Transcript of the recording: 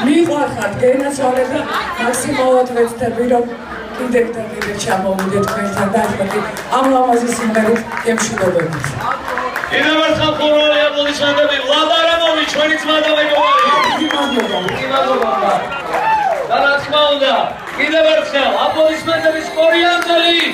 მიყვარხართ გენაცვალება მაქსიმალურად ვეცდები რომ კიდევ და კიდევ ჩამოვიდეთ თქვენთან და ამ ლამაზი სიმღერით გემშვიდობებით. კიდევ ერთხელ ხურვალი აპლოდისმენტები ვლად არამოვი ჩვენი ძმა და მეგობარი. მადლობა. და რა თქმა უნდა კიდევ ერთხელ აპლოდისმენტების 2 წელი